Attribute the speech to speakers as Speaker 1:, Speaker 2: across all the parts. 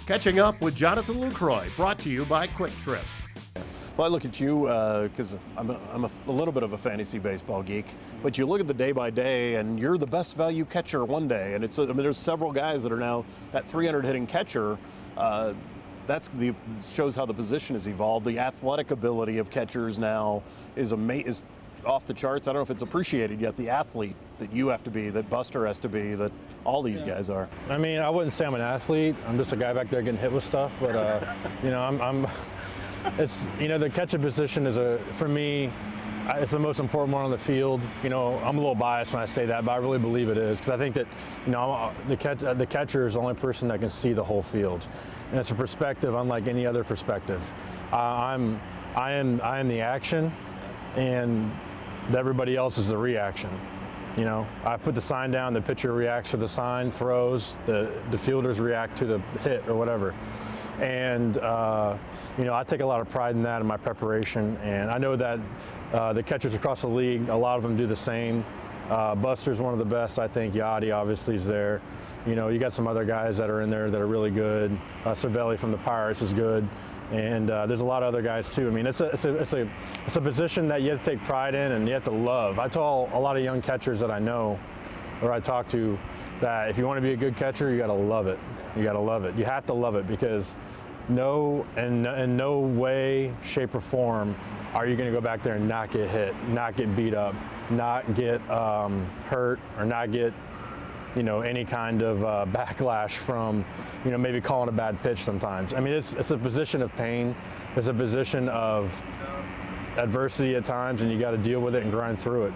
Speaker 1: Catching Up with Jonathan Lucroy, brought to you by Quick Trip.
Speaker 2: Well, I look at you because I'm a little bit of a fantasy baseball geek, but you look at the day by day, and you're the best value catcher one day, and there's several guys that are now that 300 hitting catcher. Shows how the position has evolved. The athletic ability of catchers now is off the charts. I don't know if it's appreciated yet. The athlete that you have to be, that Buster has to be, that all these guys are.
Speaker 3: I mean, I wouldn't say I'm an athlete. I'm just a guy back there getting hit with stuff. But the catcher position is for me, it's the most important one on the field. I'm a little biased when I say that, but I really believe it is, because I think that the catcher is the only person that can see the whole field, and it's a perspective unlike any other perspective. I am the action, and everybody else is the reaction. I put the sign down, the pitcher reacts to the sign, throws, the fielders react to the hit or whatever. And, I take a lot of pride in that in my preparation. And I know that the catchers across the league, a lot of them do the same. Buster's one of the best, I think. Yachty obviously is there. You got some other guys that are in there that are really good. Cervelli from the Pirates is good. And there's a lot of other guys too. I mean, it's a position that you have to take pride in and you have to love. I tell a lot of young catchers that I know or I talk to that if you want to be a good catcher, you got to love it. You got to love it. You have to love it, because in no way, shape, or form are you going to go back there and not get hit, not get beat up, not get hurt, or not get any kind of backlash from, maybe calling a bad pitch sometimes. I mean, it's a position of pain. It's a position of adversity at times, and you got to deal with it and grind through it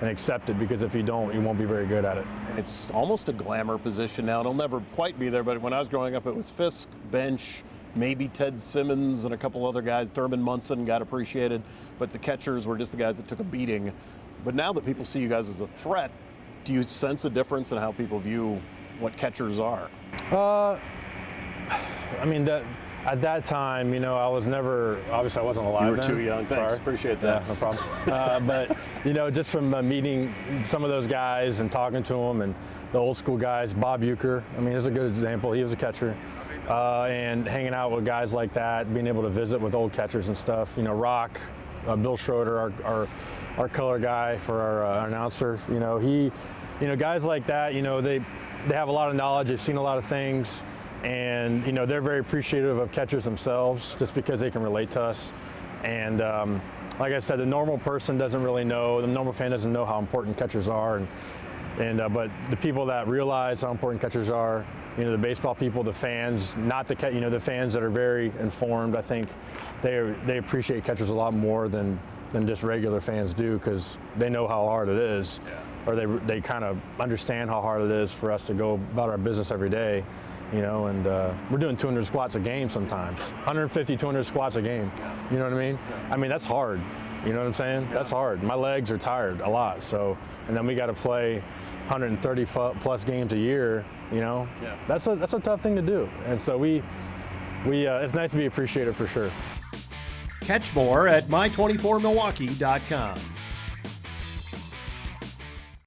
Speaker 3: and accept it, because if you don't, you won't be very good at it.
Speaker 2: It's almost a glamour position now. It'll never quite be there, but when I was growing up, it was Fisk, Bench, maybe Ted Simmons and a couple other guys. Thurman Munson got appreciated, but the catchers were just the guys that took a beating. But now that people see you guys as a threat, do you sense a difference in how people view what catchers are?
Speaker 3: I mean, at that time, I was never, obviously I wasn't alive
Speaker 2: You were
Speaker 3: then.
Speaker 2: too young. Thanks,
Speaker 3: Sorry.
Speaker 2: appreciate that.
Speaker 3: Yeah, no problem. But, just from meeting some of those guys and talking to them, and the old school guys, Bob Uecker, I mean, he's a good example. He was a catcher. And hanging out with guys like that, being able to visit with old catchers and stuff. Rock, Bill Schroeder, our color guy for our announcer, guys like that, they have a lot of knowledge, they've seen a lot of things, and they're very appreciative of catchers themselves, just because they can relate to us. And like I said, the normal person doesn't really know, the normal fan doesn't know how important catchers are, but the people that realize how important catchers are, the baseball people, the fans, the fans that are very informed, I think they appreciate catchers a lot more than just regular fans do, because they know how hard it is, or they kind of understand how hard it is for us to go about our business every day, and we're doing 200 squats a game sometimes, 150, 200 squats a game, you know what I mean? I mean, that's hard, you know what I'm saying? Yeah. That's hard. My legs are tired a lot, and then we got to play 130 plus games a year, That's a tough thing to do, and so it's nice to be appreciated for sure.
Speaker 1: Catch more at my24milwaukee.com.